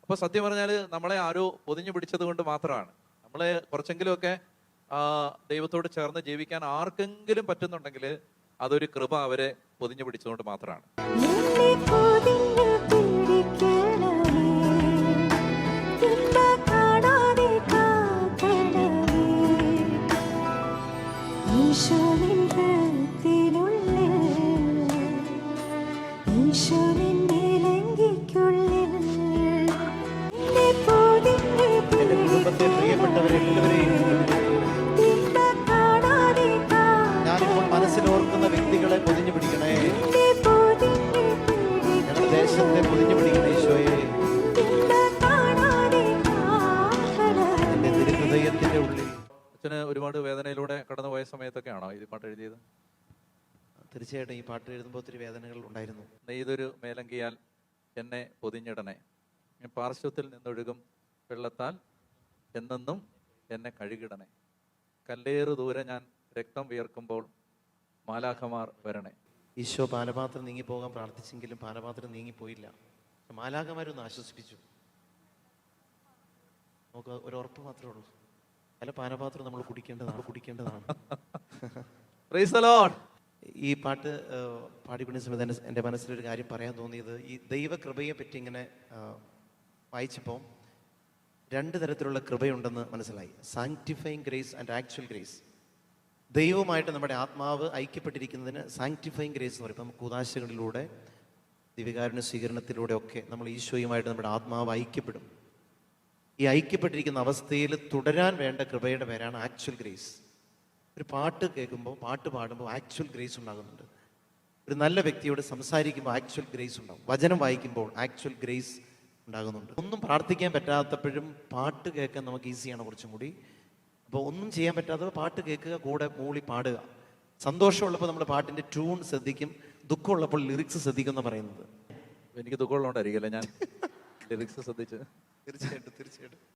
അപ്പൊ സത്യം പറഞ്ഞാൽ നമ്മളെ ആരോ പൊതിഞ്ഞു പിടിച്ചത് കൊണ്ട് മാത്രമാണ്. നമ്മളെ കുറച്ചെങ്കിലുമൊക്കെ ദൈവത്തോട് ചേർന്ന് ജീവിക്കാൻ ആർക്കെങ്കിലും പറ്റുന്നുണ്ടെങ്കിൽ അതൊരു കൃപ അവരെ പൊതിഞ്ഞു പിടിച്ചതുകൊണ്ട് മാത്രമാണ്. എന്റെ കുടുംബത്തെ പ്രിയപ്പെട്ടവരെല്ലാവരെയും ഞാനിപ്പോൾ മനസ്സിലോർക്കുന്ന വ്യക്തികളെ പൊതിഞ്ഞു പിടിക്കണേ. ഞങ്ങളുടെ ദേശത്തെ പൊതിഞ്ഞു പിടിക്കണേ ഈശോയെ. എന്റെ തിരുഹൃദയത്തിന്റെ ഉള്ളിൽ. അച്ഛന് ഒരുപാട് വേദനയിലൂടെ കടന്നുപോയ സമയത്തൊക്കെയാണോ ഈ പാട്ട് എഴുതിയത്? തീർച്ചയായിട്ടും ഈ പാട്ട് എഴുതുമ്പോൾ ഒത്തിരി വേദനകൾ ഉണ്ടായിരുന്നു. നെയ്തൊരു മേലങ്കിയാൽ എന്നെ പൊതിഞ്ഞിടണേ, പാർശ്വത്തിൽ നിന്നൊഴുകും വെള്ളത്താൽ എന്നെന്നും എന്നെ കഴുകിടണേ, കല്ലേറു ദൂരെ ഞാൻ രക്തം വിയർക്കുമ്പോൾ മാലാഖമാർ വരണേ. ഈശോ പാനപാത്രം നീങ്ങിപ്പോകാൻ പ്രാർത്ഥിച്ചെങ്കിലും പാനപാത്രം നീങ്ങിപ്പോയില്ല. മാലാഖമാരൊന്ന് ആശ്വസിപ്പിച്ചു. നമുക്ക് ഒരു ഉറപ്പ് മാത്രമേ ഉള്ളൂ, പല പാനപാത്രം നമ്മൾ കുടിക്കേണ്ടതാണ്. Praise the Lord. ഈ പാട്ട് പാടിപ്പിടിച്ച സമയത്ത് എൻ്റെ മനസ്സിലൊരു കാര്യം പറയാൻ തോന്നിയത്, ഈ ദൈവകൃപയെ പറ്റി ഇങ്ങനെ വായിച്ചപ്പോൾ രണ്ട് തരത്തിലുള്ള കൃപയുണ്ടെന്ന് മനസ്സിലായി. Sanctifying grace and actual grace. ദൈവവുമായിട്ട് നമ്മുടെ ആത്മാവ് ഐക്യപ്പെട്ടിരിക്കുന്നതിന് സാങ്ക്ടിഫൈങ് ഗ്രേസ് എന്ന് പറയും. നമുക്ക് കൂദാശകളിലൂടെ ദിവ്യകാരുണ്യ സ്വീകരണത്തിലൂടെ ഒക്കെ നമ്മൾ ഈശോയുമായിട്ട് നമ്മുടെ ആത്മാവ് ഐക്യപ്പെടും. ഈ ഐക്യപ്പെട്ടിരിക്കുന്ന അവസ്ഥയിൽ തുടരാൻ വേണ്ട കൃപയുടെ പേരാണ് ആക്ച്വൽ ഗ്രേസ്. ഒരു പാട്ട് കേൾക്കുമ്പോൾ, പാട്ട് പാടുമ്പോൾ ആക്ച്വൽ ഗ്രേസ് ഉണ്ടാകുന്നുണ്ട്. ഒരു നല്ല വ്യക്തിയോട് സംസാരിക്കുമ്പോൾ ആക്ച്വൽ ഗ്രേസ് ഉണ്ടാകും. വചനം വായിക്കുമ്പോൾ ആക്ച്വൽ ഗ്രേസ് ഉണ്ടാകുന്നുണ്ട്. ഒന്നും പ്രാർത്ഥിക്കാൻ പറ്റാത്തപ്പോഴും പാട്ട് കേൾക്കാൻ നമുക്ക് ഈസിയാണ് കുറച്ചും കൂടി. അപ്പോൾ ഒന്നും ചെയ്യാൻ പറ്റാത്തപ്പോൾ പാട്ട് കേൾക്കുക, കൂടെ മൂളി പാടുക. സന്തോഷമുള്ളപ്പോൾ നമ്മൾ പാട്ടിൻ്റെ ട്യൂൺ ശ്രദ്ധിക്കും, ദുഃഖമുള്ളപ്പോൾ ലിറിക്സ് ശ്രദ്ധിക്കും എന്ന് പറയുന്നത്. എനിക്ക് ദുഃഖമുള്ളതുകൊണ്ടായിരിക്കുമല്ലേ ഞാൻ ലിറിക്സ് ശ്രദ്ധിച്ച്. തീർച്ചയായിട്ടും.